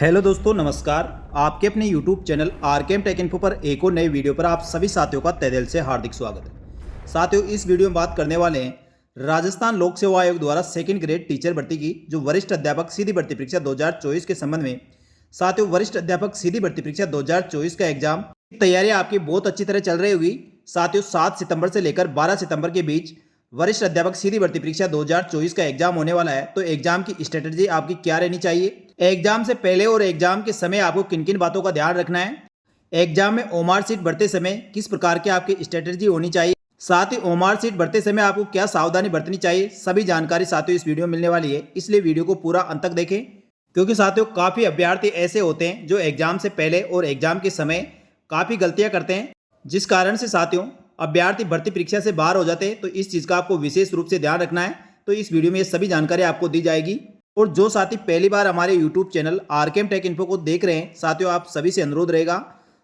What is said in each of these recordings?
Hello दोस्तों, नमस्कार। आपके अपने YouTube channel RKM take info पर एक और नई वीडियो पर आप सभी साथियों का तहे दिल से हार्दिक स्वागत है। साथियों, इस वीडियो में बात करने वाले हैं राजस्थान लोक सेवा आयोग द्वारा सेकंड ग्रेड टीचर भर्ती की जो वरिष्ठ अध्यापक सीधी भर्ती परीक्षा 2024 के संबंध में। साथियों, वरिष्ठ अध्यापक सीधी भर्ती परीक्षा 2024 का एग्जाम तैयारी आपकी बहुत अच्छी तरह चल रही होगी। साथियों, 7 सितंबर से लेकर 12 सितंबर के बीच वरिष्ठ अध्यापक सीधी भर्ती परीक्षा 2024 का एग्जाम होने वाला है। तो एग्जाम की स्ट्रेटजी आपकी क्या रहनी चाहिए, एग्जाम से पहले और एग्जाम के समय आपको किन किन बातों का ध्यान रखना है, एग्जाम में ओमार सीट भरते समय किस प्रकार की आपकी स्ट्रेटजी होनी चाहिए, साथ ही ओमार सीट भरते समय आपको क्या सावधानी बरतनी चाहिए, सभी जानकारी साथियों इस वीडियो में मिलने वाली है। इसलिए वीडियो को पूरा अंत तक देखें, क्योंकि साथियों काफ़ी अभ्यर्थी ऐसे होते हैं जो एग्जाम से पहले और एग्जाम के समय काफ़ी गलतियां करते हैं, जिस कारण से साथियों अभ्यर्थी भर्ती परीक्षा से बाहर हो जाते हैं। तो इस चीज़ का आपको विशेष रूप से ध्यान रखना है। तो इस वीडियो में ये सभी जानकारी आपको दी जाएगी। और जो साथी पहली बार हमारे YouTube channel RKM take info को देख रहे हैं, साथियों आप सभी से अनुरोध रहेगा,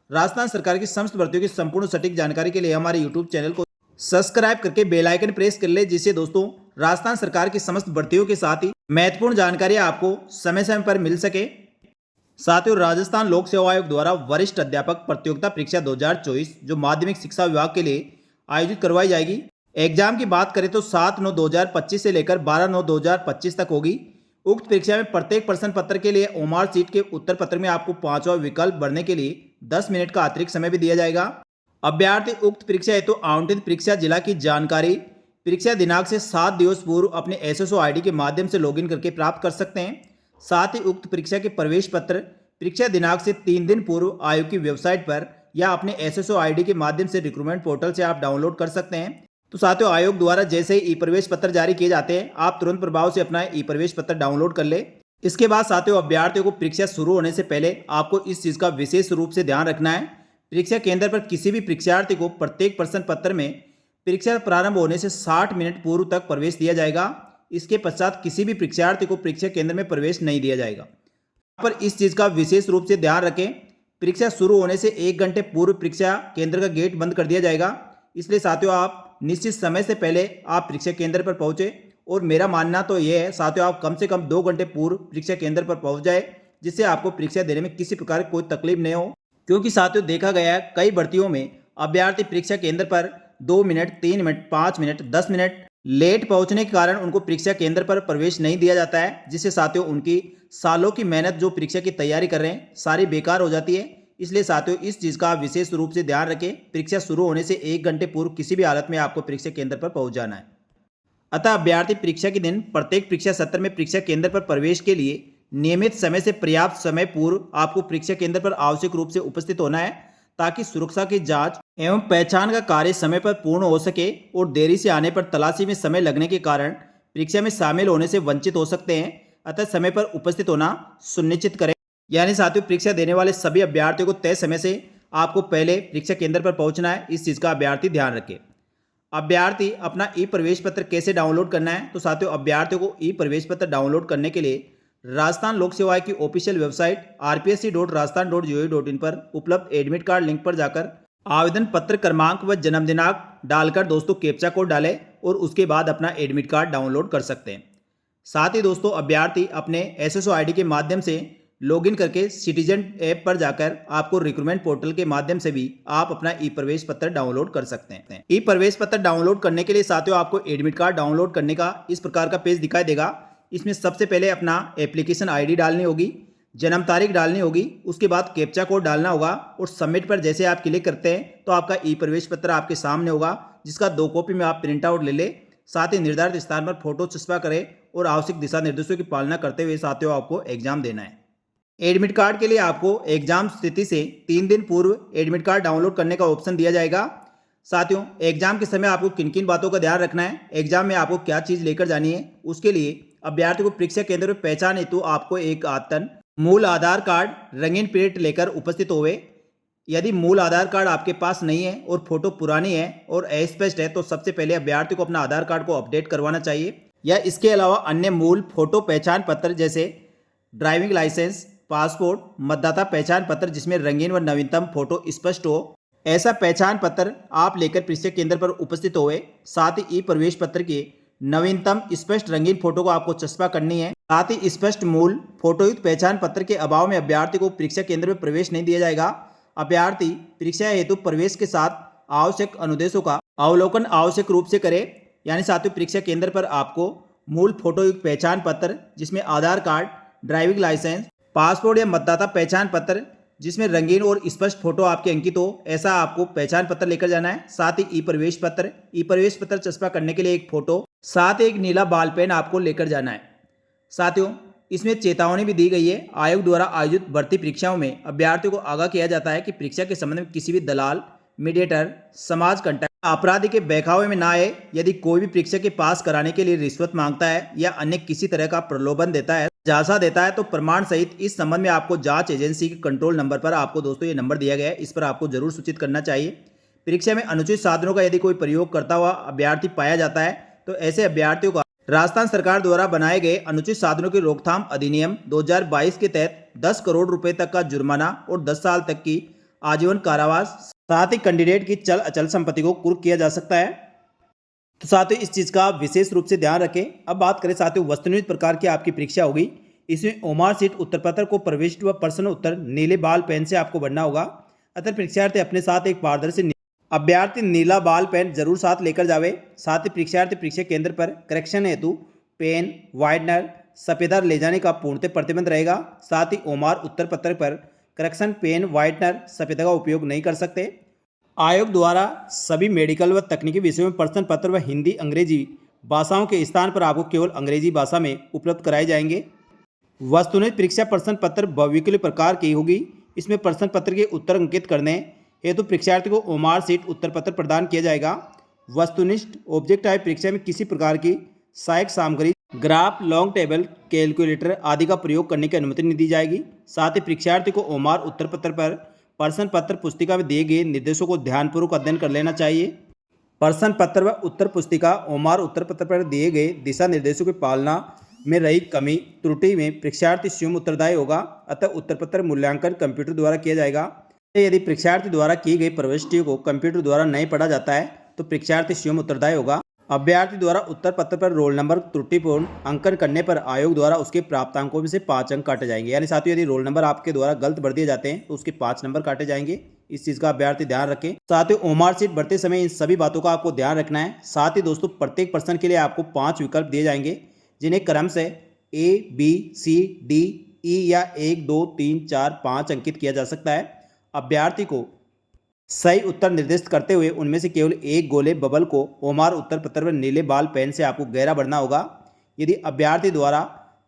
राजस्थान सरकार की समस्त भर्तियों की संपूर्ण सटीक जानकारी के लिए हमारे यूट्यूब चैनल को सब्सक्राइब करके बेल आइकन प्रेस कर ले, जिससे दोस्तों राजस्थान सरकार की समस्त भर्तियों के साथ ही महत्वपूर्ण जानकारी आपको समय समय पर मिल सके। साथियों, राजस्थान लोक सेवा आयोग द्वारा वरिष्ठ अध्यापक प्रतियोगिता परीक्षा 2024 जो माध्यमिक शिक्षा विभाग के लिए आयोजित करवाई जाएगी। एग्जाम की बात करें तो 7/9/2025 से लेकर 12/9/2025 तक होगी। उक्त परीक्षा में प्रत्येक प्रश्न पत्र के लिए ओमार सीट के उत्तर पत्र में आपको 5वां विकल्प भरने के लिए 10 मिनट का अतिरिक्त समय भी दिया जाएगा। अभ्यर्थी उक्त परीक्षा हेतु आवंटित परीक्षा जिला की जानकारी परीक्षा दिनांक से 7 दिवस पूर्व अपने एसएसओ आईडी के माध्यम से लॉगिन करके प्राप्त कर सकते हैं। साथ ही उक्त परीक्षा के प्रवेश पत्र परीक्षा दिनांक से 3 दिन पूर्व आयोग की वेबसाइट पर या अपने एसएसओ आईडी के माध्यम से रिक्रूटमेंट पोर्टल से आप डाउनलोड कर सकते हैं। तो साथियों, आयोग द्वारा जैसे ही ई प्रवेश पत्र जारी किए जाते हैं, आप तुरंत प्रभाव से अपना ई प्रवेश पत्र डाउनलोड कर ले। इसके बाद साथियों अभ्यर्थियों को परीक्षा शुरू होने से पहले आपको इस चीज़ का विशेष रूप से ध्यान रखना है। परीक्षा केंद्र पर किसी भी परीक्षार्थी को प्रत्येक प्रश्न पत्र में परीक्षा प्रारंभ होने से 60 मिनट पूर्व तक प्रवेश दिया जाएगा। इसके पश्चात किसी भी परीक्षार्थी को परीक्षा केंद्र में प्रवेश नहीं दिया जाएगा। पर इस चीज़ का विशेष रूप से ध्यान रखें, परीक्षा शुरू होने से 1 घंटे पूर्व परीक्षा केंद्र का गेट बंद कर दिया जाएगा। इसलिए साथियों आप निश्चित समय से पहले आप परीक्षा केंद्र पर पहुंचे। और मेरा मानना तो यह है साथियों, आप कम से कम 2 घंटे पूर्व परीक्षा केंद्र पर पहुंच जाए, जिससे आपको परीक्षा देने में किसी प्रकार की कोई तकलीफ नहीं हो। क्योंकि साथियों देखा गया है कई भर्तियों में अभ्यर्थी परीक्षा केंद्र पर 2 minute, 3 minute, 5 minute, 10 minute late पहुंचने के कारण उनको परीक्षा केंद्र पर प्रवेश नहीं दिया जाता है, जिससे साथियों उनकी सालों की मेहनत जो परीक्षा की तैयारी कर रहे हैं सारी बेकार हो जाती है। इसलिए साथियों इस चीज़ का विशेष रूप से ध्यान रखें, परीक्षा शुरू होने से 1 घंटे पूर्व किसी भी हालत में आपको परीक्षा केंद्र पर पहुंच जाना है। अतः अभ्यर्थी परीक्षा के दिन प्रत्येक परीक्षा सत्र में परीक्षा केंद्र पर प्रवेश के लिए नियमित समय से पर्याप्त समय पूर्व आपको परीक्षा केंद्र पर आवश्यक रूप से उपस्थित होना है, ताकि सुरक्षा की जांच एवं पहचान का कार्य समय पर पूर्ण हो सके। और देरी से आने पर तलाशी में समय लगने के कारण परीक्षा में शामिल होने से वंचित हो सकते हैं। अतः समय पर उपस्थित होना सुनिश्चित करें। यानी साथियों परीक्षा देने वाले सभी अभ्यर्थियों को तय समय से आपको पहले परीक्षा केंद्र पर पहुंचना है। इस चीज़ का अभ्यर्थी ध्यान रखें। अभ्यर्थी अपना ई प्रवेश पत्र कैसे डाउनलोड करना है, तो साथियों अभ्यर्थियों को ई प्रवेश पत्र डाउनलोड करने के लिए राजस्थान लोक सेवा आयोग की ऑफिशियल वेबसाइट rpsc.rajasthan.gov.in पर उपलब्ध एडमिट कार्ड लिंक पर जाकर आवेदन पत्र क्रमांक व जन्म दिनांक डालकर दोस्तों कैप्चा कोड डालें और उसके बाद अपना एडमिट कार्ड डाउनलोड कर सकते हैं। साथ ही दोस्तों अभ्यर्थी अपने एसएसओ आईडी के माध्यम से लॉगिन करके सिटीजन ऐप पर जाकर आपको रिक्रूटमेंट पोर्टल के माध्यम से भी आप अपना ई प्रवेश पत्र डाउनलोड कर सकते हैं। ई प्रवेश पत्र डाउनलोड करने के लिए साथियों आपको एडमिट कार्ड डाउनलोड करने का इस प्रकार का पेज दिखाई देगा। इसमें सबसे पहले अपना एप्लीकेशन आईडी डालनी होगी, जन्म तारीख डालनी होगी, उसके बाद कैप्चा कोड डालना होगा और सबमिट पर जैसे आप क्लिक करते हैं तो आपका ई प्रवेश पत्र आपके सामने होगा, जिसका 2 कॉपी में आप प्रिंट आउट ले लें। साथ ही निर्धारित स्थान पर फोटो चस्पा करें और आवश्यक दिशा निर्देशों की पालना करते हुए साथियों आपको एग्जाम देना है। एडमिट कार्ड के लिए आपको एग्जाम तिथि से 3 दिन पूर्व एडमिट कार्ड डाउनलोड करने का ऑप्शन दिया जाएगा। साथियों एग्जाम के समय आपको किन किन बातों का ध्यान रखना है, एग्जाम में आपको क्या चीज़ लेकर जानी है, उसके लिए अभ्यर्थी को परीक्षा केंद्र पर पहचान हेतु आपको एक आदतन मूल आधार कार्ड रंगीन प्रिंट लेकर उपस्थित होवे। यदि मूल आधार कार्ड आपके पास नहीं है और फोटो पुरानी है और अस्पष्ट है, तो सबसे पहले अभ्यर्थी को अपना आधार कार्ड को अपडेट करवाना चाहिए। या इसके अलावा अन्य मूल फोटो पहचान पत्र जैसे ड्राइविंग लाइसेंस, पासपोर्ट, मतदाता पहचान पत्र जिसमें रंगीन व नवीनतम फोटो स्पष्ट हो, ऐसा पहचान पत्र आप लेकर परीक्षा केंद्र पर उपस्थित होवे। साथ ही ई प्रवेश पत्र के नवीनतम स्पष्ट रंगीन फोटो को आपको चस्पा करनी है साथ ही स्पष्ट मूल फोटोयुक्त पहचान पत्र के अभाव में अभ्यर्थी को परीक्षा केंद्र में प्रवेश नहीं दिया जाएगा। अभ्यर्थी परीक्षा हेतु प्रवेश के साथ आवश्यक अनुदेशों का अवलोकन आवश्यक रूप से करे। यानी साथियों, परीक्षा केंद्र पर आपको मूल फोटोयुक्त पहचान पत्र जिसमें आधार कार्ड, ड्राइविंग लाइसेंस, पासपोर्ट या मतदाता पहचान पत्र जिसमें रंगीन और स्पष्ट फोटो आपके अंकित हो, ऐसा आपको पहचान पत्र लेकर जाना है। साथ ही ई प्रवेश पत्र चस्पा करने के लिए एक फोटो, साथ ही एक नीला बाल पेन आपको लेकर जाना है। साथियों, इसमें चेतावनी भी दी गई है। आयोग द्वारा आयोजित भर्ती परीक्षाओं में अभ्यर्थियों को आगाह किया जाता है कि परीक्षा के संबंध में किसी भी दलाल, मीडिएटर, समाज कंटक, अपराधी के बहकावे में ना आए। यदि कोई भी परीक्षा के पास कराने के लिए रिश्वत मांगता है या अन्य किसी तरह का प्रलोभन देता है, झांसा देता है, तो प्रमाण सहित इस संबंध में आपको जांच एजेंसी के कंट्रोल नंबर पर आपको दोस्तों ये नंबर दिया गया है, इस पर आपको जरूर सूचित करना चाहिए। परीक्षा में अनुचित साधनों का यदि कोई प्रयोग करता हुआ अभ्यर्थी पाया जाता है तो ऐसे अभ्यर्थियों का राजस्थान सरकार द्वारा बनाए गए अनुचित साधनों की रोकथाम अधिनियम 2022 के तहत 10 करोड़ रुपए तक का जुर्माना और 10 साल तक की आजीवन कारावास, साथ ही कैंडिडेट की चल अचल संपत्ति को कुर्क किया जा सकता है। तो साथियों, इस चीज़ का आप विशेष रूप से ध्यान रखें। अब बात करें साथियों, वस्तुनिष्ठ प्रकार की आपकी परीक्षा होगी। इसमें ओमार सीट उत्तर पत्र को प्रविष्ट व प्रश्न उत्तर नीले बाल पेन से आपको भरना होगा। अतः परीक्षार्थी अपने साथ एक पारदर्शी अभ्यर्थी नीला बाल पेन जरूर साथ लेकर जावे। साथ ही परीक्षार्थी परीक्षा केंद्र पर करेक्शन हेतु पेन, वाइटनर, सफेदा ले जाने का पूर्णतः प्रतिबंध रहेगा। साथ ही ओमार उत्तर पत्र पर करेक्शन पेन, वाइटनर, सफेदा का उपयोग नहीं कर सकते। आयोग द्वारा सभी मेडिकल व तकनीकी विषयों में प्रश्न पत्र व हिंदी, अंग्रेजी भाषाओं के स्थान पर आपको केवल अंग्रेजी भाषा में उपलब्ध कराए जाएंगे। वस्तुनिष्ठ परीक्षा प्रश्न पत्र बहुविकल्पीय प्रकार की होगी। इसमें प्रश्न पत्र के उत्तर अंकित करने हेतु परीक्षार्थी को ओमार सीट उत्तर पत्र प्रदान किया जाएगा। वस्तुनिष्ठ ऑब्जेक्ट टाइप परीक्षा में किसी प्रकार की सहायक सामग्री, ग्राफ, लॉन्ग टेबल, कैलकुलेटर आदि का प्रयोग करने की अनुमति नहीं दी जाएगी। साथ ही परीक्षार्थी को ओमार उत्तर पत्र पर प्रश्न पत्र पुस्तिका में दिए गए निर्देशों को ध्यानपूर्वक अध्ययन कर लेना चाहिए। प्रश्न पत्र व उत्तर पुस्तिका ओमार उत्तर पत्र पर दिए गए दिशा निर्देशों की पालना में रही कमी त्रुटि में परीक्षार्थी स्वयं उत्तरदायी होगा। अतः उत्तर पत्र मूल्यांकन कंप्यूटर द्वारा किया जाएगा। यदि परीक्षार्थी द्वारा की गई प्रविष्टियों को कंप्यूटर द्वारा नहीं पढ़ा जाता है तो परीक्षार्थी स्वयं उत्तरदायी होगा। अभ्यर्थी द्वारा उत्तर पत्र पर रोल नंबर त्रुटिपूर्ण अंकन करने पर आयोग द्वारा उसके प्राप्तांकों में से 5 अंक काटे जाएंगे। यानी साथियों, यदि रोल नंबर आपके द्वारा गलत भर दिए जाते हैं तो उसके 5 नंबर काटे जाएंगे। इस चीज़ का अभ्यर्थी ध्यान रखें। साथियों, ओमार सीट भरते समय इन सभी बातों का आपको ध्यान रखना है। साथ ही दोस्तों, प्रत्येक प्रश्न के लिए आपको 5 विकल्प दिए जाएंगे जिन्हें क्रम से A, B, C, D, E या 1, 2, 3, 4, 5 अंकित किया जा सकता है। अभ्यर्थी को सही उत्तर निर्दिष्ट करते हुए उनमें से केवल एक गोले बबल को ओमार उत्तर पत्र पर नीले बाल पेन से आपको गहरा भरना होगा। यदि अभ्यर्थी द्वारा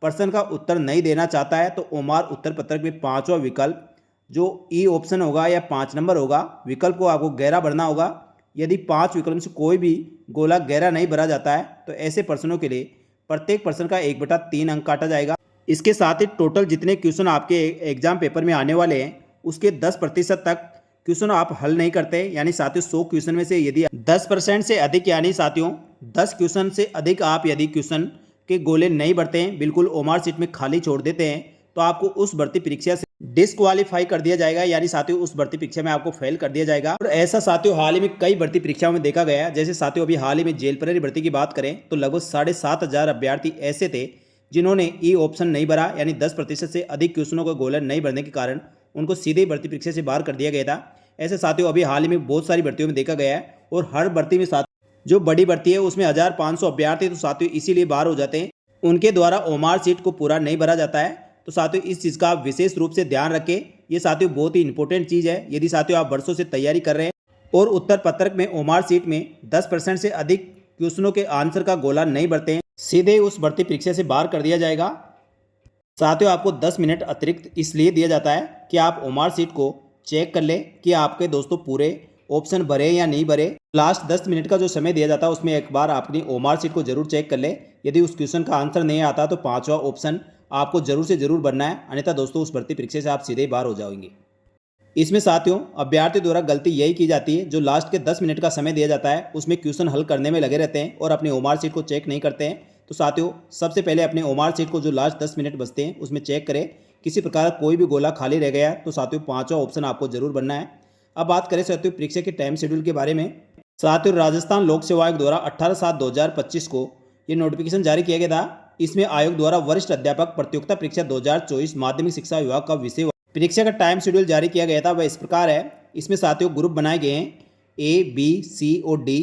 प्रश्न का उत्तर नहीं देना चाहता है तो ओमार उत्तर पत्र में 5वां विकल्प जो ई ऑप्शन होगा या 5 नंबर होगा, विकल्प को आपको गहरा भरना होगा। यदि 5 विकल्प से कोई भी गोला गहरा नहीं भरा जाता है तो ऐसे प्रश्नों के लिए प्रत्येक प्रश्न का 1/3 अंक काटा जाएगा। इसके साथ ही टोटल जितने क्वेश्चन आपके एग्जाम पेपर में आने वाले हैं उसके 10% तक क्वेश्चन आप हल नहीं करते। यानी साथियों, 100 क्वेश्चन में से यदि 10% से अधिक, यानी साथियों 10 क्वेश्चन से अधिक आप यदि क्वेश्चन के गोले नहीं भरते हैं, बिल्कुल ओमार सीट में खाली छोड़ देते हैं, तो आपको उस भर्ती परीक्षा से डिस्क्वालीफाई कर दिया जाएगा। यानी साथियों, उस भर्ती परीक्षा में आपको फेल कर दिया जाएगा। और ऐसा साथियों हाल ही में कई भर्ती परीक्षाओं में देखा गया है। जैसे साथियों, अभी हाल ही में जेल प्रहरी भर्ती की बात करें तो लगभग 7,500 अभ्यर्थी ऐसे थे जिन्होंने ई ऑप्शन नहीं भरा, यानी 10% से अधिक क्वेश्चनों को गोला नहीं भरने के कारण उनको सीधे भर्ती परीक्षा से बाहर कर दिया गया था। ऐसे साथियों अभी हाल ही में बहुत सारी भर्तियों में देखा गया है। और हर भर्ती में साथ जो बड़ी भर्ती है उसमें 1500 अभ्यर्थी तो साथियों इसीलिए बाहर हो जाते हैं, उनके द्वारा ओमार सीट को पूरा नहीं भरा जाता है। तो साथियों, इस चीज़ का आप विशेष रूप से ध्यान रखें। ये साथियों बहुत ही इंपॉर्टेंट चीज़ है। यदि साथियों आप वर्षों से तैयारी कर रहे हैं और उत्तर पत्रक में ओमार सीट में 10% से अधिक क्वेश्चनों के आंसर का गोला नहीं भरते हैं, सीधे उस भर्ती परीक्षा से बाहर कर दिया जाएगा। साथियों, आपको 10 मिनट अतिरिक्त इसलिए दिया जाता है कि आप ओमार सीट को चेक कर लें कि आपके दोस्तों पूरे ऑप्शन भरे या नहीं भरे। लास्ट 10 मिनट का जो समय दिया जाता है उसमें एक बार अपनी ओमार सीट को जरूर चेक कर लें। यदि उस क्वेश्चन का आंसर नहीं आता तो 5वां ऑप्शन आपको जरूर से जरूर भरना है, अन्यथा दोस्तों उस भर्ती परीक्षा से आप सीधे बाहर हो जाएंगे। इसमें साथियों अभ्यर्थी द्वारा गलती यही की जाती है, जो लास्ट के 10 मिनट का समय दिया जाता है उसमें क्वेश्चन हल करने में लगे रहते हैं और अपनी ओमार सीट को चेक नहीं करते हैं। तो साथियों, सबसे पहले अपने ओमार सीट को जो लास्ट 10 मिनट बचते हैं उसमें चेक करें। किसी प्रकार कोई भी गोला खाली रह गया तो साथियों 5वां ऑप्शन आपको जरूर भरना है। अब बात करें साथियों परीक्षा के टाइम शेड्यूल के बारे में। साथियों, राजस्थान लोक सेवा आयोग द्वारा 18/7/2025 को ये नोटिफिकेशन जारी किया गया था इसमें आयोग द्वारा वरिष्ठ अध्यापक प्रतियोगिता परीक्षा 2024 माध्यमिक शिक्षा विभाग का विषय परीक्षा का टाइम शेड्यूल जारी किया गया था। वह इस प्रकार है। इसमें साथियों ग्रुप बनाए गए हैं ए, बी, सी और डी।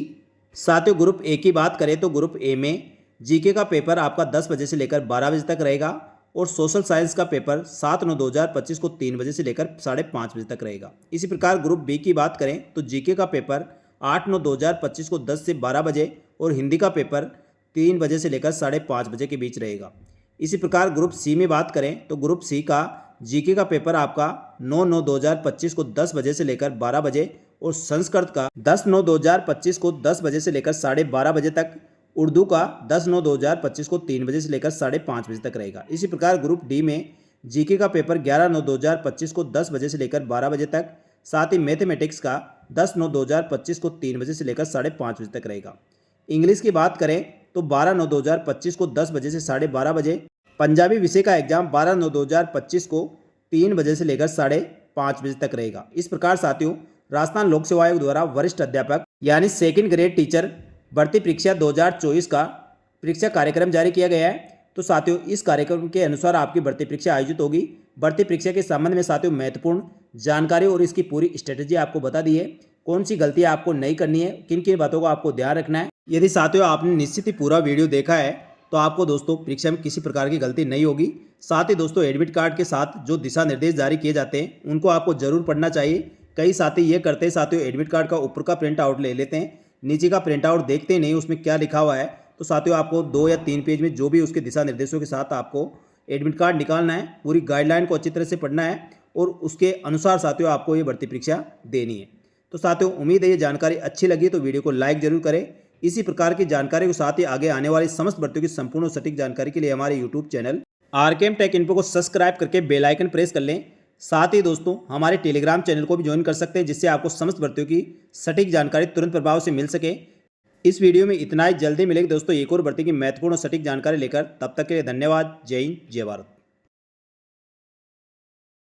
साथियों ग्रुप ए की बात करें तो ग्रुप ए में जीके का पेपर आपका 10 बजे से लेकर 12 बजे तक रहेगा और सोशल साइंस का पेपर 7/9/2025 को 3 बजे से लेकर 5:30 बजे तक रहेगा। इसी प्रकार ग्रुप बी की बात करें तो जीके का पेपर 8/9/2025 को 10 से 12 बजे और हिंदी का पेपर 3 बजे से लेकर 5:30 बजे के बीच रहेगा। इसी प्रकार ग्रुप सी में बात करें तो ग्रुप सी का जीके का पेपर आपका 9/9/2025 को 10 बजे से लेकर 12 बजे और संस्कृत का 10/9/2025 को 10 बजे से लेकर 12:30 बजे तक, उर्दू का 10/9/2025 को 3 बजे से लेकर 5:30 बजे तक रहेगा। इसी प्रकार ग्रुप डी में जीके का पेपर 11/9/2025 को 10 बजे से लेकर 12 बजे तक, साथ ही मैथमेटिक्स का 10/9/2025 को 3 बजे से लेकर 5:30 बजे तक रहेगा। इंग्लिश की बात करें तो 12/9/2025 को 10 बजे से 12:30 बजे, पंजाबी विषय का एग्जाम 12/9/2025 को 3 बजे से लेकर 5:30 बजे तक रहेगा। इस प्रकार साथियों राजस्थान लोक सेवा आयोग द्वारा वरिष्ठ अध्यापक यानी सेकंड ग्रेड टीचर भर्ती परीक्षा 2024 का परीक्षा कार्यक्रम जारी किया गया है। तो साथियों इस कार्यक्रम के अनुसार आपकी भर्ती परीक्षा आयोजित होगी। भर्ती परीक्षा के संबंध में साथियों महत्वपूर्ण जानकारी और इसकी पूरी स्ट्रेटेजी आपको बता दी है। कौन सी गलतियां आपको नहीं करनी है, किन किन बातों को आपको ध्यान रखना है। यदि साथियों आपने निश्चित ही पूरा वीडियो देखा है तो आपको दोस्तों परीक्षा में किसी प्रकार की गलती नहीं होगी। साथ ही दोस्तों एडमिट कार्ड के साथ जो दिशा निर्देश जारी किए जाते हैं उनको आपको जरूर पढ़ना चाहिए। कई साथी ये करते हैं साथियों एडमिट कार्ड का ऊपर का प्रिंट आउट ले लेते हैं, नीचे का प्रिंट आउट देखते नहीं उसमें क्या लिखा हुआ है। तो साथियों आपको 2 या 3 पेज में जो भी उसके दिशा निर्देशों के साथ आपको एडमिट कार्ड निकालना है, पूरी गाइडलाइन को अच्छी तरह से पढ़ना है और उसके अनुसार साथियों आपको ये भर्ती परीक्षा देनी है। तो साथियों उम्मीद है ये जानकारी अच्छी लगी तो वीडियो को लाइक जरूर करें। इसी प्रकार की जानकारी के साथ ही आगे आने वाली समस्त भर्तियों की संपूर्ण और सटीक जानकारी के लिए हमारे YouTube channel RKM take info को सब्सक्राइब करके बेल आइकन प्रेस कर लें। साथ ही दोस्तों हमारे टेलीग्राम चैनल को भी ज्वाइन कर सकते हैं जिससे आपको समस्त भर्तियों की सटीक जानकारी तुरंत प्रभाव से मिल सके। इस वीडियो में इतना ही, जल्दी मिलेगी दोस्तों एक और भर्ती की महत्वपूर्ण और सटीक जानकारी लेकर। तब तक के लिए धन्यवाद। जय हिंद, जय भारत।